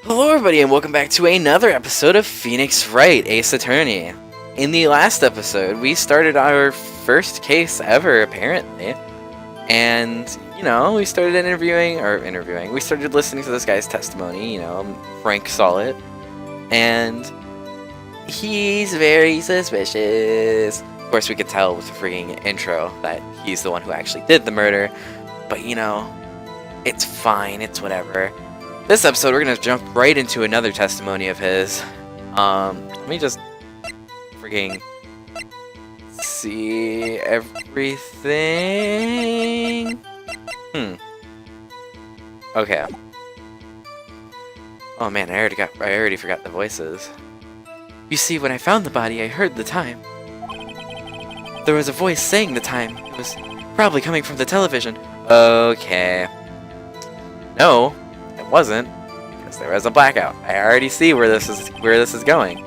Hello everybody and welcome back to another episode of Phoenix Wright, Ace Attorney. In the last episode, we started our first case ever, apparently. And, we started we started listening to this guy's testimony, Frank saw it. And he's very suspicious. Of course, we could tell with the freaking intro that he's the one who actually did the murder. But, it's fine, it's whatever. This episode, we're going to jump right into another testimony of his. Let me just freaking see everything. Okay. Oh man, I already forgot the voices. You see, when I found the body, I heard the time. There was a voice saying the time. It was probably coming from the television. Okay. No. It wasn't, because there was a blackout. I already see where this is going.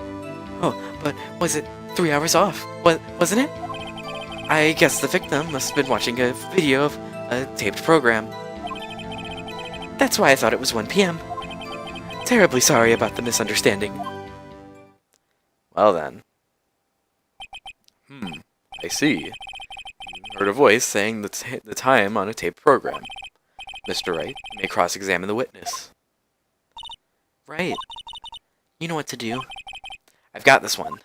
Oh, but was it 3 hours off? Wasn't it? I guess the victim must have been watching a video of a taped program. That's why I thought it was 1 p.m. Terribly sorry about the misunderstanding. Well then. I see. You heard a voice saying the time on a taped program. Mr. Wright, you may cross-examine the witness. Right. You know what to do. I've got this one.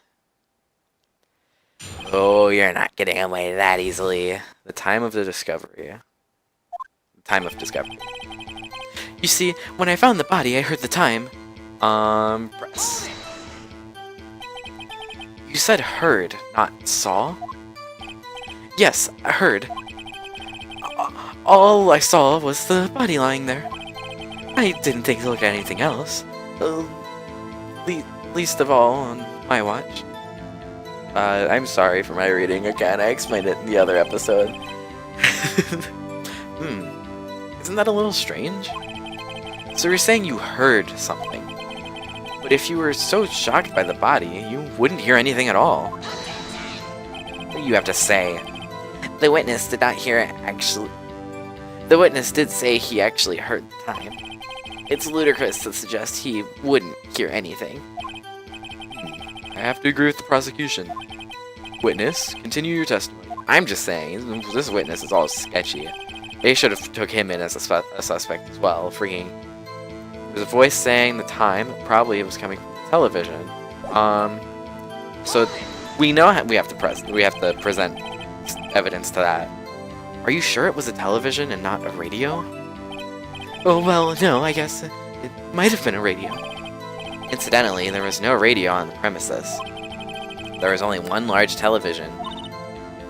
Oh, you're not getting away that easily. The time of the discovery. The time of discovery. You see, when I found the body, I heard the time. Press. You said heard, not saw? Yes, I heard. All I saw was the body lying there. I didn't take a look at anything else. Least of all on my watch. I'm sorry for my reading again. I explained it in the other episode. Isn't that a little strange? So you're saying you heard something. But if you were so shocked by the body, you wouldn't hear anything at all. What do you have to say? The witness did not hear it actually. The witness did say he actually heard the time. It's ludicrous to suggest he wouldn't hear anything. I have to agree with the prosecution. Witness, continue your testimony. I'm just saying, this witness is all sketchy. They should have took him in as a suspect as well. Freaking. There's a voice saying the time. Probably it was coming from the television. So we know we have to present evidence to that. Are you sure it was a television and not a radio? Oh, well, no, I guess it might have been a radio. Incidentally, there was no radio on the premises. There was only one large television.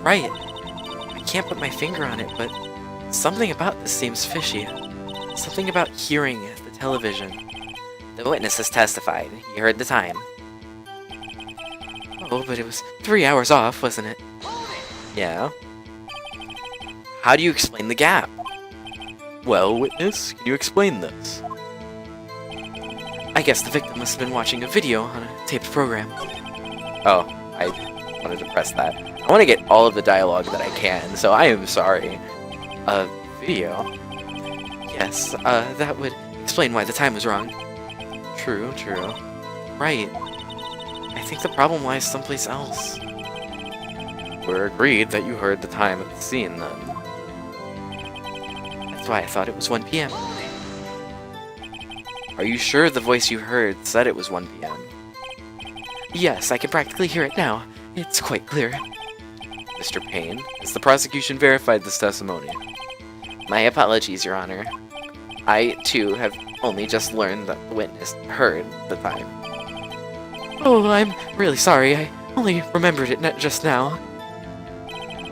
Right. I can't put my finger on it, but something about this seems fishy. Something about hearing the television. The witness has testified. He heard the time. Oh, but it was 3 hours off, wasn't it? Yeah. How do you explain the gap? Well, witness, can you explain this? I guess the victim must have been watching a video on a taped program. Oh, I wanted to press that. I want to get all of the dialogue that I can, so I am sorry. A video? Yes, that would explain why the time was wrong. True. Right. I think the problem lies someplace else. We're agreed that you heard the time at the scene, then. That's why I thought it was 1 p.m. Are you sure the voice you heard said it was 1 p.m.? Yes, I can practically hear it now. It's quite clear. Mr. Payne, has the prosecution verified this testimony? My apologies, Your Honor. I, too, have only just learned that the witness heard the time. Oh, I'm really sorry. I only remembered it just now.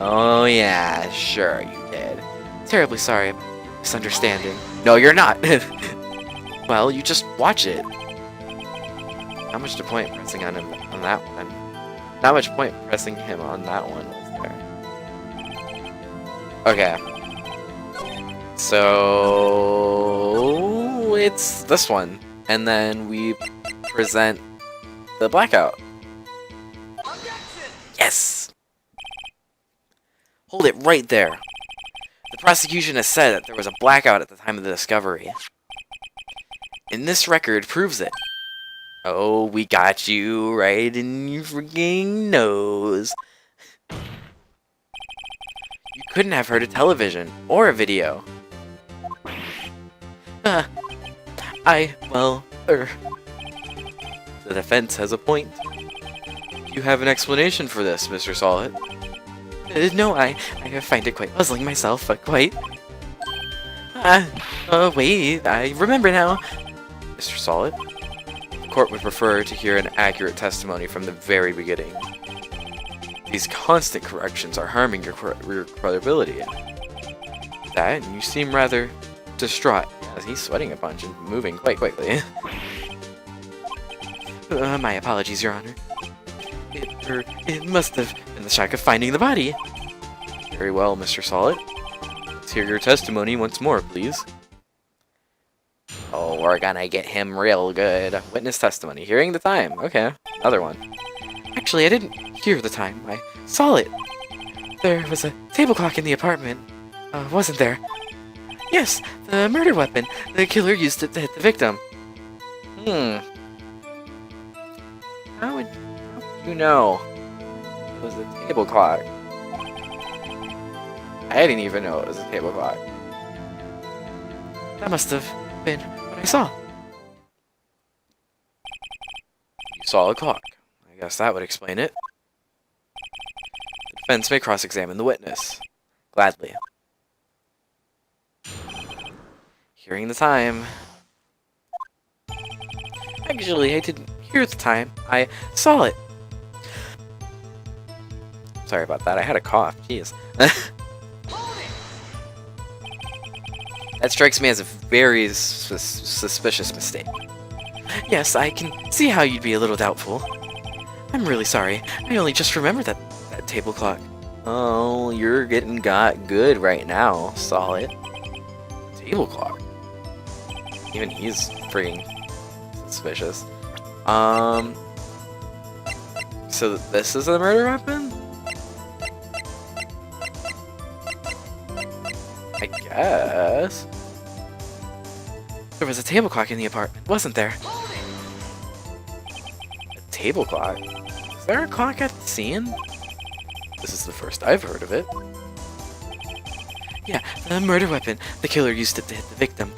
Oh yeah, sure you did. Terribly sorry about misunderstanding. No, you're not! Well, you just watch it. Not much point pressing on him on that one. Not much point pressing him on that one, was there? Okay. So it's this one. And then we present the blackout. Yes! Hold it right there. The prosecution has said that there was a blackout at the time of the discovery. And this record proves it. Oh, we got you right in your freaking nose. You couldn't have heard a television or a video. The defense has a point. You have an explanation for this, Mr. Solid. No, I find it quite puzzling myself, but quite. Wait, I remember now. Mr. Solid, the court would prefer to hear an accurate testimony from the very beginning. These constant corrections are harming your credibility. That, and you seem rather distraught, as he's sweating a bunch and moving quite quickly. My apologies, Your Honor. It must have been the shock of finding the body. Very well, Mr. Solid. Let's hear your testimony once more, please. Oh, we're gonna get him real good. Witness testimony. Hearing the time. Okay, another one. Actually, I didn't hear the time. I saw it. There was a table clock in the apartment. Wasn't there? Yes, the murder weapon. The killer used it to hit the victim. How would you know it was a table clock? I didn't even know it was a table clock. That must have been what I saw. You saw a clock. I guess that would explain it. The defense may cross-examine the witness. Gladly. Hearing the time. Actually, I didn't hear the time. I saw it. Sorry about that. I had a cough. Jeez. That strikes me as a very suspicious mistake. Yes, I can see how you'd be a little doubtful. I'm really sorry. I only just remembered that table clock. Oh, you're getting got good right now. Solid. Table clock. Even he's freaking suspicious. So this is a murder weapon? I guess. There was a table clock in the apartment, wasn't there? A table clock? Is there a clock at the scene? This is the first I've heard of it. Yeah, the murder weapon. The killer used it to hit the victim.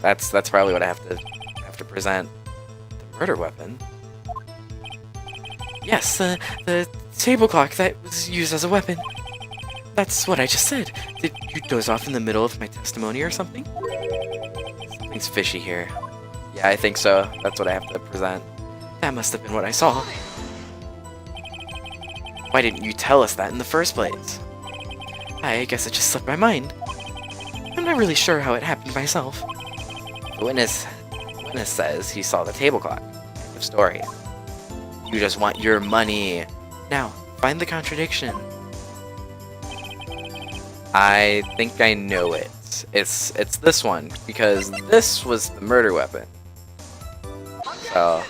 That's probably what I have to present. The murder weapon. Yes, the table clock that was used as a weapon. That's what I just said. Did you doze off in the middle of my testimony or something? Something's fishy here. Yeah, I think so. That's what I have to present. That must have been what I saw. Why didn't you tell us that in the first place? I guess it just slipped my mind. I'm not really sure how it happened myself. The witness says he saw the table clock. End of story. You just want your money. Now, find the contradiction. I think I know it. It's this one, because this was the murder weapon. So,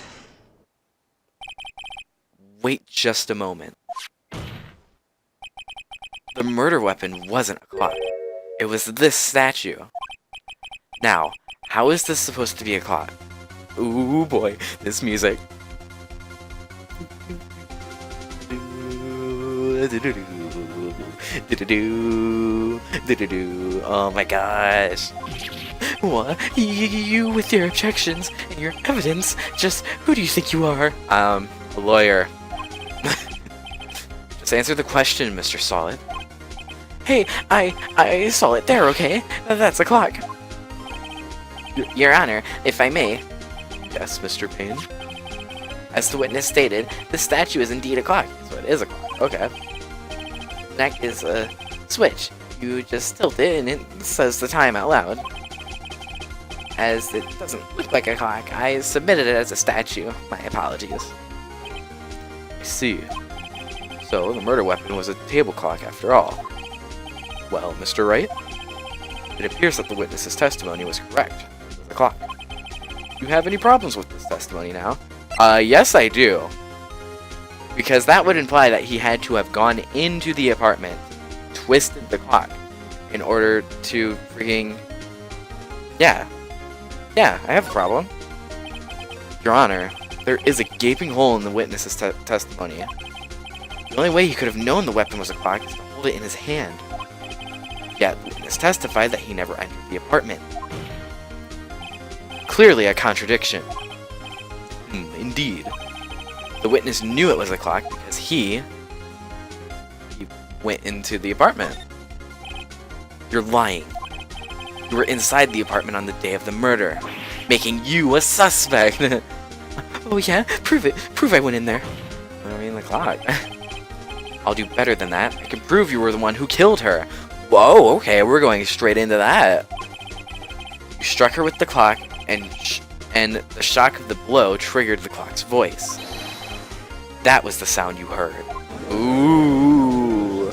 wait just a moment. The murder weapon wasn't a clock. It was this statue. Now, how is this supposed to be a clock? Ooh boy, this music. Oh my gosh. What? You with your objections and your evidence, just who do you think you are? A lawyer. Just answer the question, Mr. Solid. Hey, I saw it there, okay? That's a clock. Your Honor, if I may. Yes, Mr. Payne. As the witness stated, the statue is indeed a clock. So it is a clock. Okay. The neck is a switch. You just tilt it and it says the time out loud. As it doesn't look like a clock, I submitted it as a statue. My apologies. I see. So the murder weapon was a table clock after all. Well, Mr. Wright, it appears that the witness's testimony was correct. It was a clock. Do you have any problems with this testimony now? Yes I do. Because that would imply that he had to have gone into the apartment, twisted the clock, in order to freaking... Yeah. Yeah, I have a problem. Your Honor, there is a gaping hole in the witness's testimony. The only way he could have known the weapon was a clock is to hold it in his hand. Yet, the witness testified that he never entered the apartment. Clearly a contradiction. Indeed. The witness knew it was a clock because he went into the apartment. You're lying. You were inside the apartment on the day of the murder, making you a suspect. Oh yeah? Prove it. Prove I went in there. I mean, the clock. I'll do better than that. I can prove you were the one who killed her. Whoa, okay, we're going straight into that. You struck her with the clock, and the shock of the blow triggered the clock's voice. That was the sound you heard. Ooh.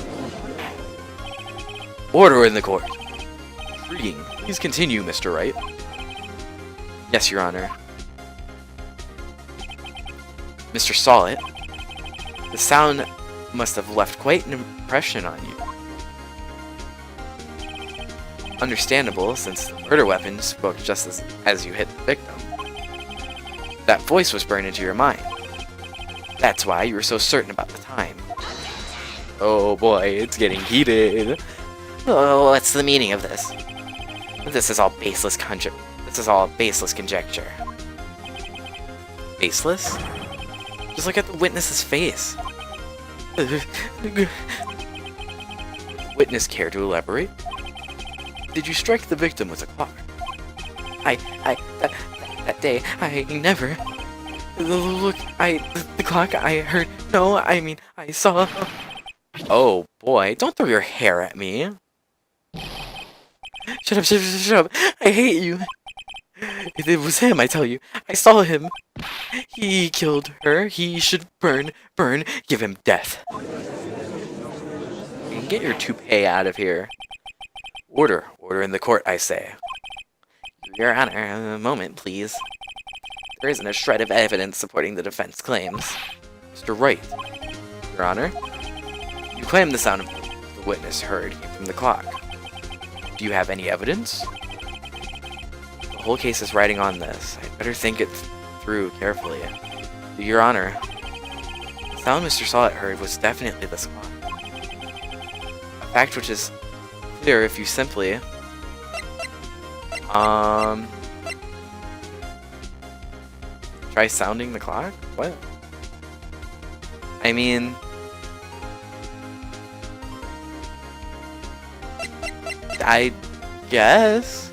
Order in the court. Intriguing. Please continue, Mr. Wright. Yes, Your Honor. Mr. Solid, the sound must have left quite an impression on you. Understandable, since the murder weapon spoke just as you hit the victim. That voice was burned into your mind. That's why you were so certain about the time. Oh boy, it's getting heated. Oh, what's the meaning of this? This is all baseless conjecture. Baseless? Just look at the witness's face. Witness, care to elaborate? Did you strike the victim with a clock? That day, I never... Look, the clock, I heard... No, I mean, I saw... Oh, boy, don't throw your hair at me. Shut up, shut up. I hate you. It was him, I tell you. I saw him. He killed her. He should burn, give him death. And get your toupee out of here. Order in the court, I say. Your Honor, a moment, please. There isn't a shred of evidence supporting the defense claims. Mr. Wright, Your Honor, you claim the sound of the witness heard came from the clock. Do you have any evidence? The whole case is riding on this. I'd better think it through carefully. Your Honor, the sound Mr. Solid heard was definitely this clock. A fact which is clear if you simply... Try sounding the clock? What? I mean... I guess.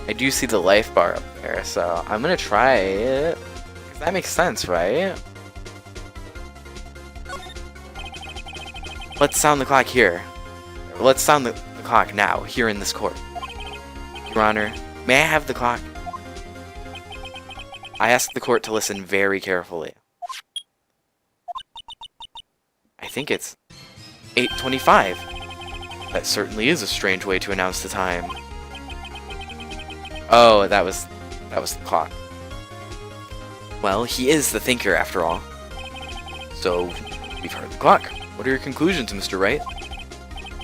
I do see the life bar up there, so I'm gonna try it. 'Cause that makes sense, right? Let's sound the clock here. Let's sound the clock now, here in this court. Your Honor, may I have the clock? I ask the court to listen very carefully. I think it's 8:25. That certainly is a strange way to announce the time. Oh, that was the clock. Well, he is the thinker after all. So, we've heard the clock. What are your conclusions, Mr. Wright?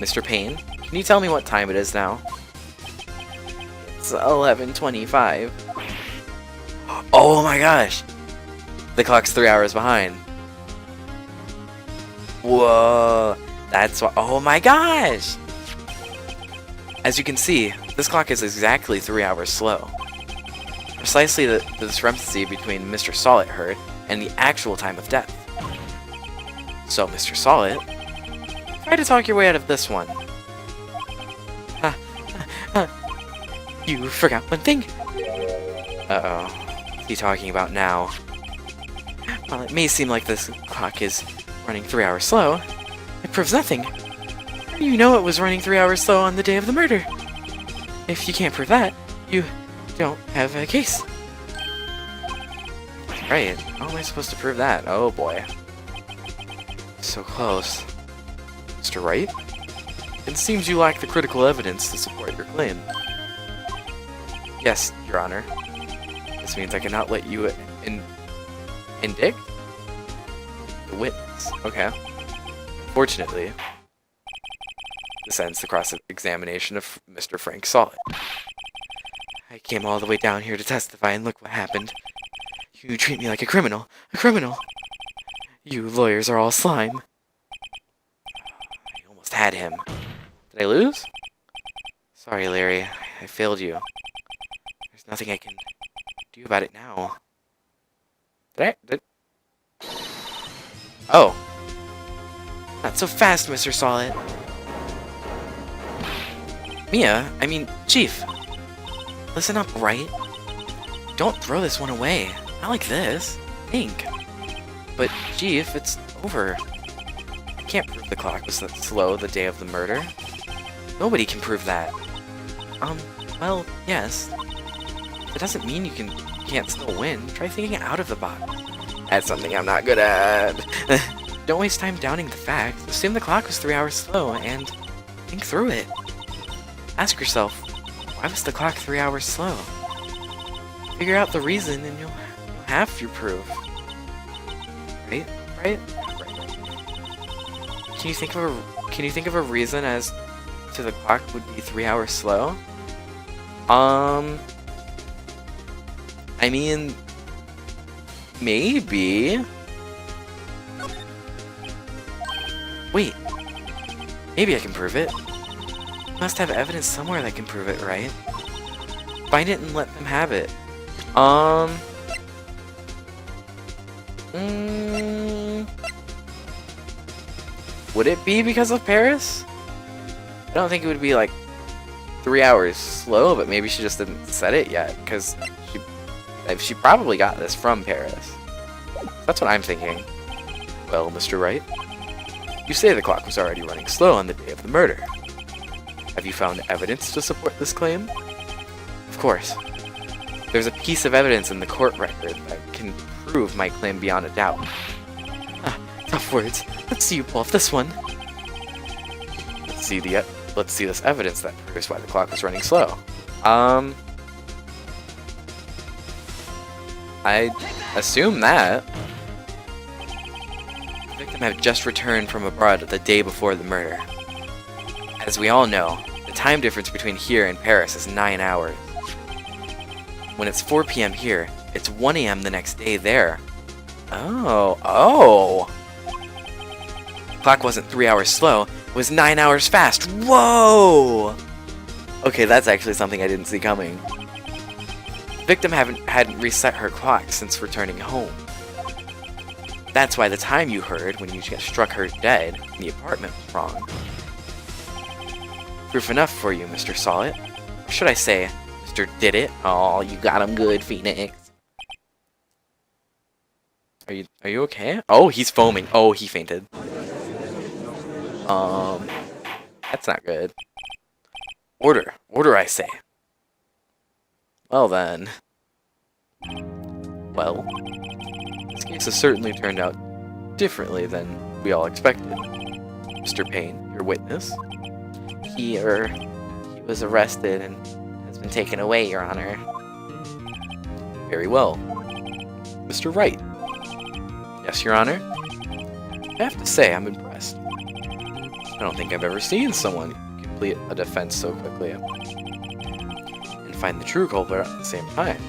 Mr. Payne, can you tell me what time it is now? It's 11:25. Oh my gosh! The clock's 3 hours behind. Whoa! That's why. Oh my gosh! As you can see, this clock is exactly 3 hours slow. Precisely the discrepancy between Mr. Solid heard and the actual time of death. So, Mr. Solid, try to talk your way out of this one. You forgot one thing. Uh-oh. What's he talking about now? While it may seem like this clock is running 3 hours slow, it proves nothing. How do you know it was running 3 hours slow on the day of the murder? If you can't prove that, you don't have a case. Right. How am I supposed to prove that? Oh boy. So close. Mr. Wright? It seems you lack the critical evidence to support your claim. Yes, Your Honor. This means I cannot let you indict the witness. Okay. Fortunately, this ends the cross-examination of Mr. Frank Solid. I came all the way down here to testify, and look what happened. You treat me like a criminal. A criminal! You lawyers are all slime. I almost had him. Did I lose? Sorry, Larry. I failed you. There's nothing I can do about it now. Oh. Not so fast, Mr. Solid. Chief. Listen up, Wright. Don't throw this one away. Not like this. Think. But, Chief, it's over. I can't prove the clock was that slow the day of the murder. Nobody can prove that. Well, yes. It doesn't mean you can't still win. Try thinking out of the box. That's something I'm not good at. Don't waste time doubting the facts. Assume the clock was 3 hours slow, and think through it. Ask yourself, why was the clock 3 hours slow? Figure out the reason, and you'll have your proof. Right? Can you think of a reason as to the clock would be 3 hours slow? Maybe. Wait. Maybe I can prove it. You must have evidence somewhere that can prove it, right? Find it and let them have it. Would it be because of Paris? I don't think it would be like 3 hours slow, but maybe she just didn't set it yet, because she probably got this from Paris. That's what I'm thinking. Well, Mr. Wright, you say the clock was already running slow on the day of the murder. Have you found evidence to support this claim? Of course. There's a piece of evidence in the court record that can prove my claim beyond a doubt. Tough words. Let's see you pull off this one. Let's see this evidence that proves why the clock was running slow. I assume that. The victim had just returned from abroad the day before the murder. As we all know, the time difference between here and Paris is 9 hours. When it's 4 p.m. here, it's 1 a.m. the next day there. Oh. The clock wasn't 3 hours slow, it was 9 hours fast. Whoa! Okay, that's actually something I didn't see coming. The victim hadn't reset her clock since returning home. That's why the time you heard when you struck her dead in the apartment was wrong. Proof enough for you, Mr. Solid. Or should I say, Mr. Did It? Oh, you got him good, Phoenix. Are you okay? Oh, he's foaming. Oh, he fainted. That's not good. Order, I say. Well then. Well, this case has certainly turned out differently than we all expected. Mr. Payne, your witness. He was arrested and has been taken away, Your Honor. Very well. Mr. Wright. Yes, Your Honor. I have to say, I'm impressed. I don't think I've ever seen someone complete a defense so quickly and find the true culprit at the same time.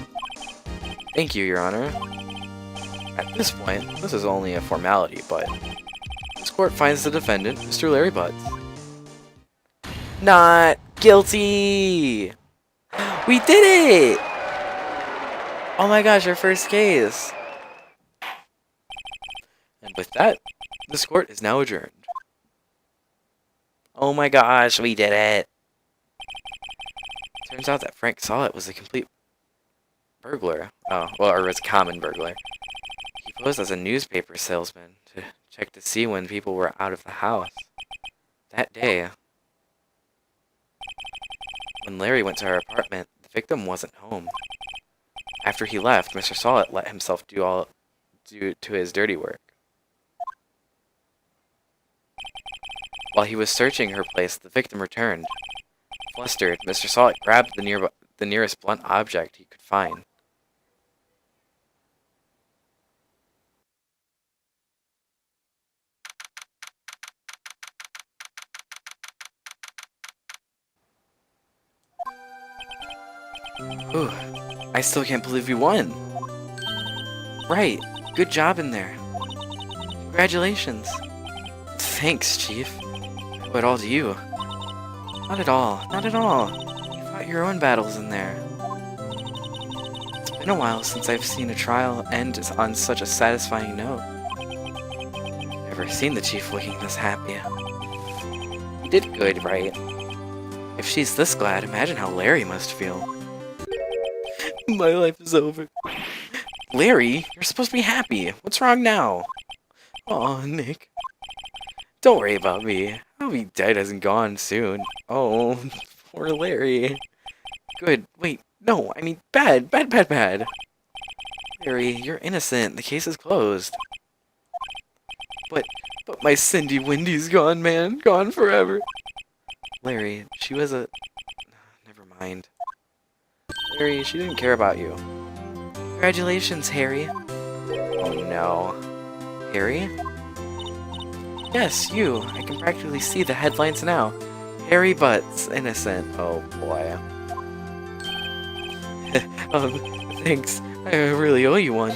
Thank you, Your Honor. At this point, this is only a formality, but this court finds the defendant, Mr. Larry Butz, not guilty! We did it! Oh my gosh, our first case! And with that, this court is now adjourned. Oh my gosh, we did it! Turns out that Frank Solid was a complete burglar. Oh, well, or was a common burglar. He posed as a newspaper salesman to check to see when people were out of the house. That day, when Larry went to her apartment, the victim wasn't home. After he left, Mr. Solid let himself do to his dirty work. While he was searching her place, the victim returned. Flustered, Mr. Solid grabbed the nearest blunt object he could find. Whew, I still can't believe you won. Right, good job in there. Congratulations. Thanks, Chief. I owe it all to you. Not at all, not at all. You fought your own battles in there. It's been a while since I've seen a trial end on such a satisfying note. Never seen the Chief looking this happy. You did good, right? If she's this glad, imagine how Larry must feel. My life is over. Larry, you're supposed to be happy. What's wrong now? Aw, Nick. Don't worry about me. I'll be dead as and gone soon. Oh, poor Larry. Good. Wait, no, I mean bad. Larry, you're innocent. The case is closed. But my Cindy Wendy's gone, man. Gone forever. Larry, she was a... Never mind. Larry, she didn't care about you. Congratulations, Harry. Oh no. Harry? Yes, you. I can practically see the headlines now. Larry Butz, innocent. Oh boy. Thanks. I really owe you one.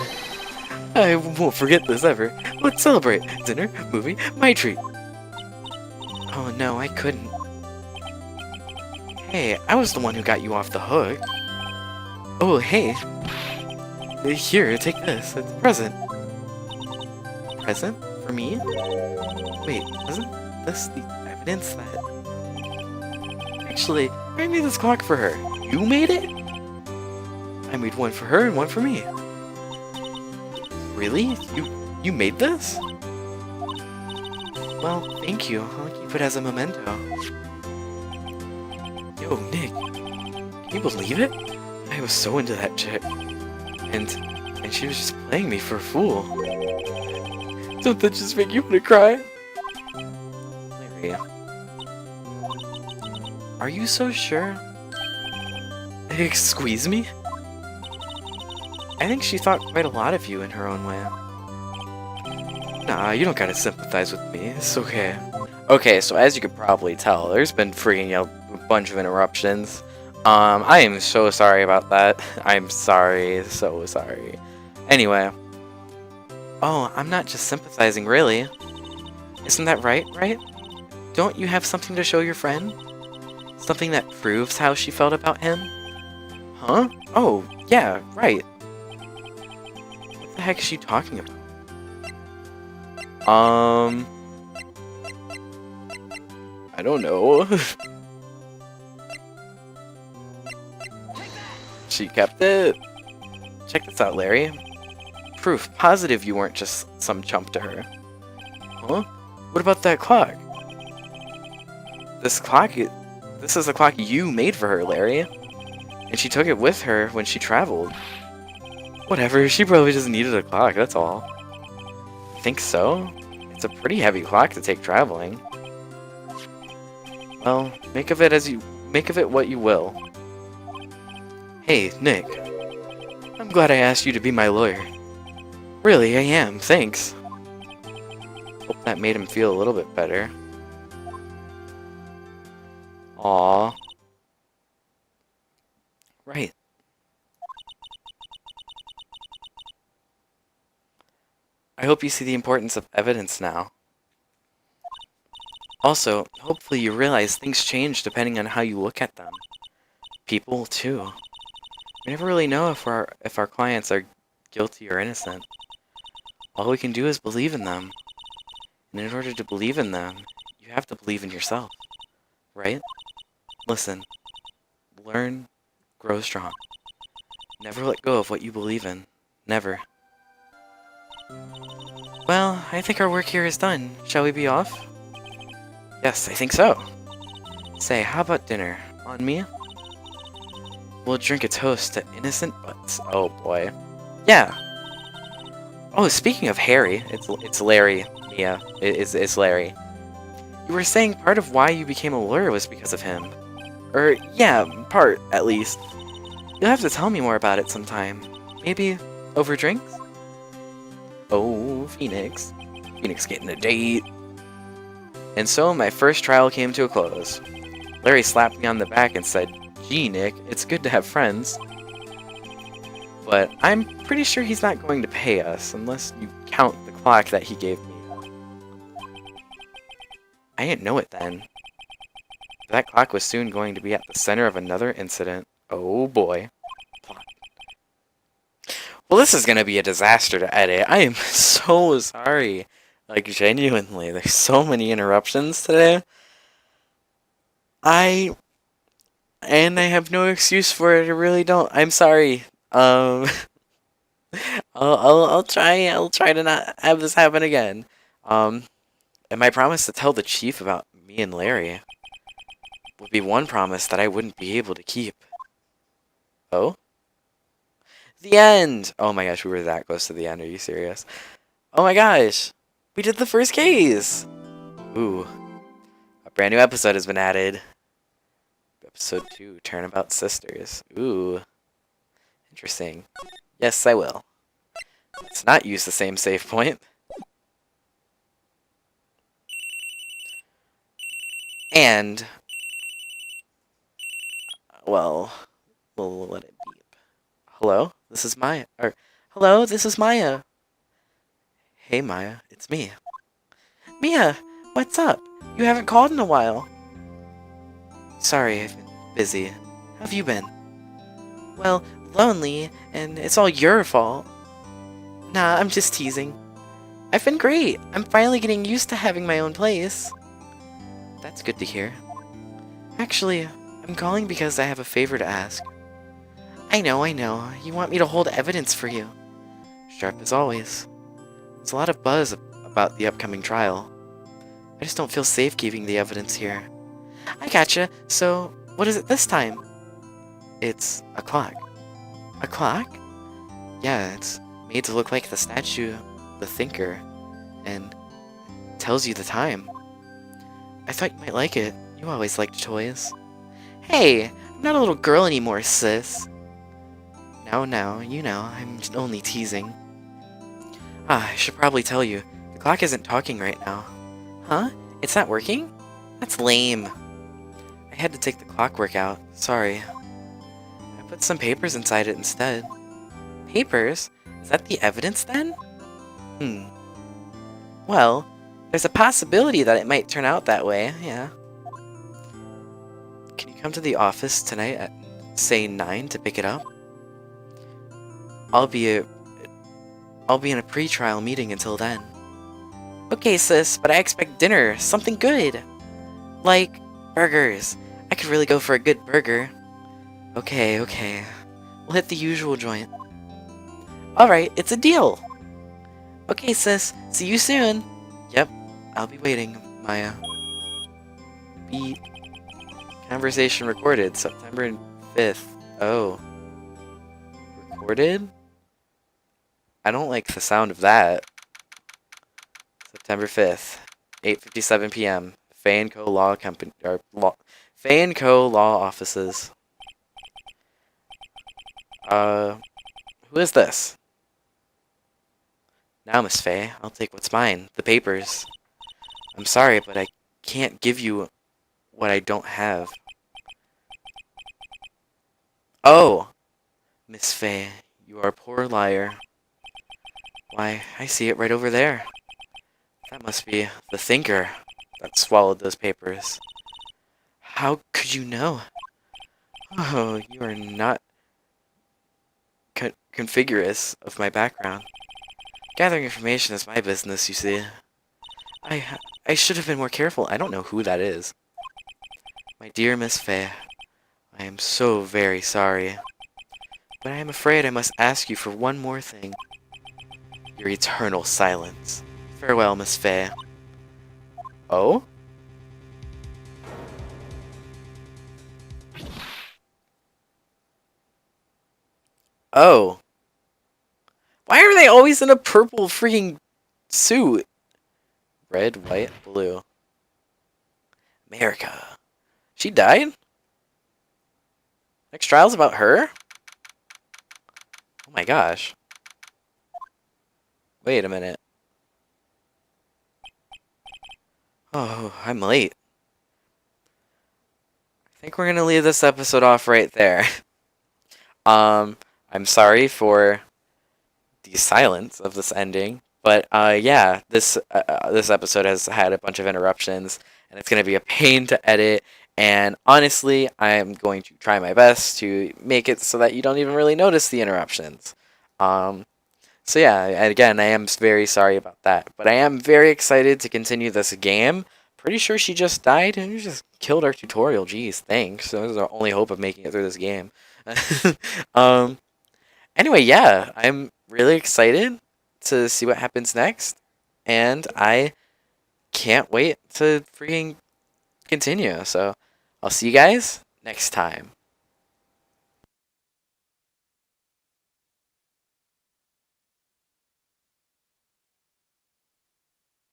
I won't forget this ever. Let's celebrate. Dinner, movie, my treat. Oh no, I couldn't. Hey, I was the one who got you off the hook. Oh, hey. Here, take this. It's a present. Present? For me? Wait, isn't this the evidence that... Actually, I made this clock for her. You made it? I made one for her and one for me. Really? You made this? Well, thank you. I'll keep it as a memento. Yo, Nick. Can you believe it? I was so into that chick. And she was just playing me for a fool. Don't that just make you want to cry? Larry. Are you so sure? Squeeze me? I think she thought quite a lot of you in her own way. Nah, you don't gotta sympathize with me. It's okay. Okay, so as you could probably tell, there's been freaking a bunch of interruptions. I am so sorry about that. I'm sorry, so sorry. Anyway. Oh, I'm not just sympathizing, really. Isn't that right? Don't you have something to show your friend? Something that proves how she felt about him? Huh? Oh, yeah, right. What the heck is she talking about? I don't know. She kept it. Check this out, Larry. Proof positive you weren't just some chump to her. Huh? What about that clock? This is the clock you made for her, Larry. And she took it with her when she traveled. Whatever, she probably just needed a clock, that's all. Think so? It's a pretty heavy clock to take traveling. Well, make of it what you will. Hey, Nick. I'm glad I asked you to be my lawyer. Really, I am, thanks. Hope that made him feel a little bit better. Aww. Right. I hope you see the importance of evidence now. Also, hopefully you realize things change depending on how you look at them. People, too. We never really know if our clients are guilty or innocent. All we can do is believe in them. And in order to believe in them, you have to believe in yourself. Right? Listen. Learn. Grow strong. Never let go of what you believe in. Never. Well, I think our work here is done. Shall we be off? Yes, I think so. Say, how about dinner? On me? We'll drink a toast to innocent butts. Oh boy. Yeah. Oh, speaking of Harry, it's Larry. Yeah, it's Larry. You were saying part of why you became a lawyer was because of him. Or, yeah, part, at least. You'll have to tell me more about it sometime. Maybe over drinks? Oh, Phoenix. Phoenix getting a date. And so my first trial came to a close. Larry slapped me on the back and said, Gee, Nick, it's good to have friends. But I'm pretty sure he's not going to pay us unless you count the clock that he gave me. I didn't know it then. That clock was soon going to be at the center of another incident. Oh boy. Well, this is going to be a disaster to edit. I am so sorry. Like, genuinely, there's so many interruptions today. I have no excuse for it. I really don't. I'm sorry. I'll try to not have this happen again. And my promise to tell the chief about me and Larry would be one promise that I wouldn't be able to keep. Oh? The end! Oh my gosh, we were that close to the end. Are you serious? Oh my gosh! We did the first case! Ooh. A brand new episode has been added. Episode 2, Turnabout Sisters. Ooh. Interesting. Yes, I will. Let's not use the same save point. And, well, we'll let it beep. Hello? This is Maya. Hello, this is Maya. Hey, Maya. It's me. Mia, what's up? You haven't called in a while. Sorry, I've been busy. How have you been? Well, lonely, and it's all your fault. Nah, I'm just teasing. I've been great. I'm finally getting used to having my own place. That's good to hear. Actually, I'm calling because I have a favor to ask. I know. You want me to hold evidence for you. Sharp as always. There's a lot of buzz about the upcoming trial. I just don't feel safe keeping the evidence here. I gotcha. So, what is it this time? It's a clock. A clock? Yeah, it's made to look like the statue, the thinker, and tells you the time. I thought you might like it. You always liked toys. Hey, I'm not a little girl anymore, sis. Now, you know, I'm only teasing. I should probably tell you, the clock isn't talking right now. Huh? It's not working? That's lame. I had to take the clockwork out. Sorry. I put some papers inside it instead. Papers? Is that the evidence then? Well, there's a possibility that it might turn out that way, yeah. Can you come to the office tonight at, say, 9 to pick it up? I'll be in a pre-trial meeting until then. Okay, sis, but I expect dinner, something good. Like burgers. I could really go for a good burger. Okay. We'll hit the usual joint. Alright, it's a deal. Okay, sis, see you soon. Yep, I'll be waiting, Maya. Beep. Conversation recorded, September 5th. Oh. Recorded? I don't like the sound of that. September 5th, 8:57 p.m. Fay & Co. Law Company, or Fay & Co. Law Offices. Who is this? Now, Miss Fay, I'll take what's mine, the papers. I'm sorry, but I can't give you what I don't have. Oh! Miss Fay, you are a poor liar. Why, I see it right over there. That must be the thinker that swallowed those papers. How could you know? Oh, you are not configurous of my background. Gathering information is my business, you see. I should have been more careful. I don't know who that is. My dear Miss Fay, I am so very sorry. But I am afraid I must ask you for one more thing. Your eternal silence. Farewell, Miss Fay. Oh? Oh. Why are they always in a purple freaking suit? Red, white, blue. America. She died? Next trial's about her? Oh my gosh. Wait a minute. Oh, I'm late. think we're gonna leave this episode off right there. I'm sorry for the silence of this ending, but yeah, this episode has had a bunch of interruptions, and it's gonna be a pain to edit. And honestly, I'm going to try my best to make it so that you don't even really notice the interruptions. Um, so yeah, again, I am very sorry about that, but I am very excited to continue this game. Pretty sure she just died and you just killed our tutorial. Jeez, thanks. That was our only hope of making it through this game. um, anyway, yeah, I'm really excited to see what happens next, and I can't wait to freaking continue. So I'll see you guys next time.